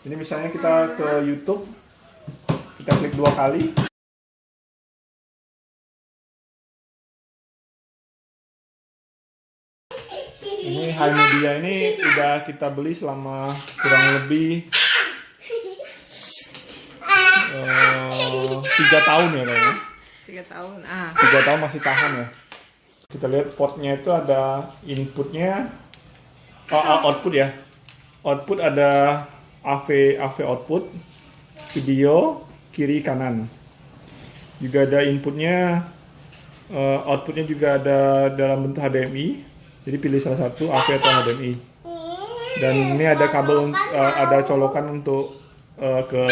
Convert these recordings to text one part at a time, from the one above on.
Ini misalnya kita ke YouTube, kita klik 2 kali. Ini HiMedia ini udah kita beli selama kurang lebih 3 tahun ya kayaknya. 3 tahun. 3 tahun masih tahan ya. Kita lihat portnya itu ada inputnya, output ya. Output ada AV output, video kiri kanan. Juga ada inputnya, outputnya juga ada dalam bentuk HDMI. Jadi pilih salah satu AV atau HDMI. Dan ini ada kabel, ada colokan untuk ke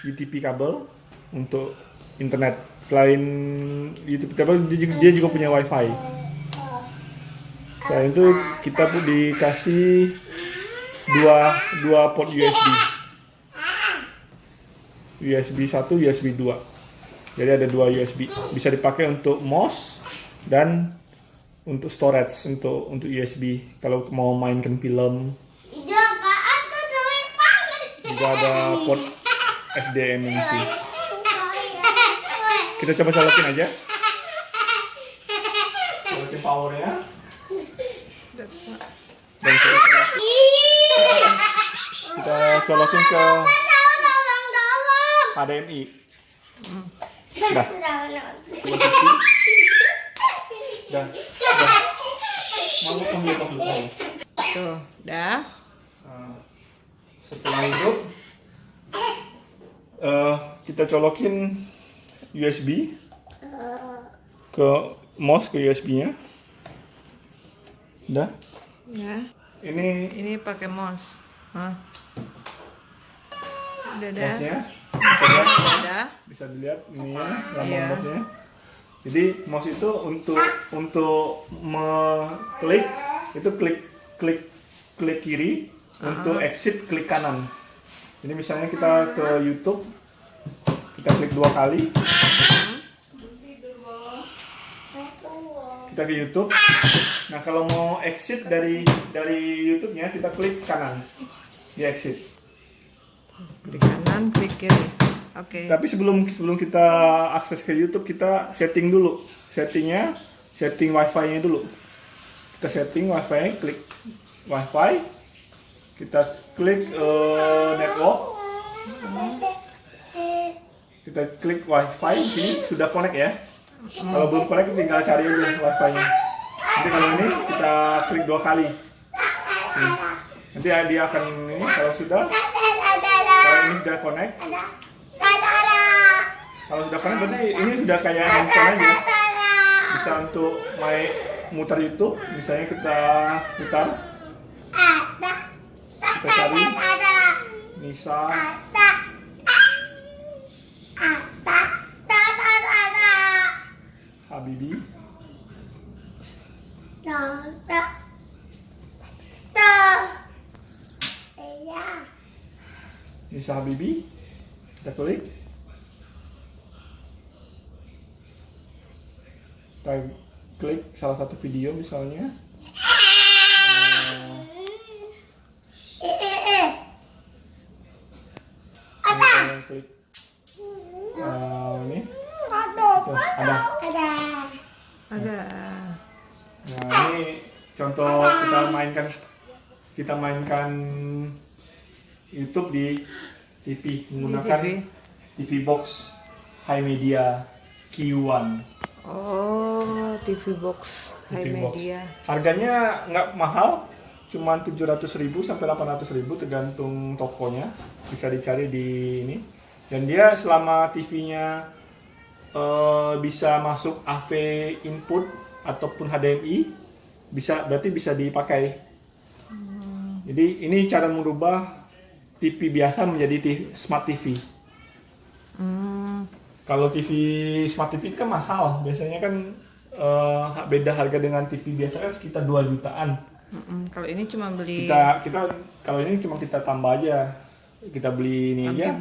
UTP kabel untuk internet. Selain UTP kabel, dia juga punya WiFi. Selain itu kita pun dikasih dua port USB 1, USB 2. Jadi ada 2 USB. Bisa dipakai untuk mouse dan untuk storage, untuk USB kalau mau mainkan film. Juga ada port HDMI. Kita coba colokin aja. Colokin powernya. Dan kita colokin ke HDMI. Dah. Dah. Masuk dulu. Tuh, dah. Setelah itu kita colokin USB ke mouse, ke USB-nya. Udah. Ya. Ini pakai mouse. Udah dah. Mouse-nya Udah. bisa dilihat ini ya, lambang Iya. mouse-nya. Jadi mouse itu untuk mengklik itu klik kiri, untuk exit klik kanan. Jadi misalnya kita ke YouTube, kita klik 2 kali. Kita ke YouTube. Nah, kalau mau exit dari YouTube-nya, kita klik kanan. Di exit. Klik kanan, klik kiri. Oke. Tapi sebelum kita akses ke YouTube, kita setting dulu. Setting WiFi-nya dulu. Kita setting WiFi, klik WiFi. Kita klik network. Kita klik WiFi, sini sudah connect ya. Kalau belum connect tinggal cari aja WiFi-nya. Nanti kalau ini kita klik 2 kali. Nanti dia akan ini kalau ini sudah connect. Kalau sudah connect berarti ini sudah kayak handphone aja. Bisa untuk mutar YouTube, misalnya kita putar. Kita cari Nisa Habibi. Nisa Habibi. Kita klik. Kita klik salah satu video misalnya. Kita klik ini. Tuh, ada. Nah, ini contoh kita mainkan YouTube di TV menggunakan TV box HiMedia Q1. Oh, TV box HiMedia. Harganya nggak mahal, cuma 700.000 sampai 800.000 tergantung tokonya. Bisa dicari di ini. Dan dia selama TV-nya bisa masuk AV input ataupun HDMI, berarti bisa dipakai. Jadi ini cara merubah TV biasa menjadi Smart TV. Kalau TV Smart TV itu kan mahal, biasanya kan beda harga dengan TV biasa kan sekitar 2 jutaan. Kalau ini cuma beli Kalau ini cuma kita tambah aja, kita beli ini aja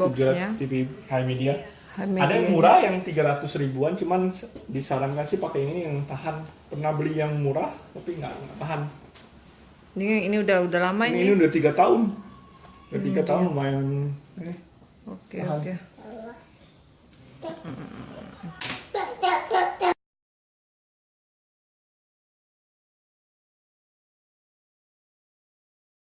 TV HiMedia. Ada yang murah yang 300 ribuan, cuman disarankan sih pakai ini yang tahan. Pernah beli yang murah tapi nggak tahan. Ini udah lama ini udah 3 tahun. Udah 3 tahun lumayan ini. Oke, Tahan. oke.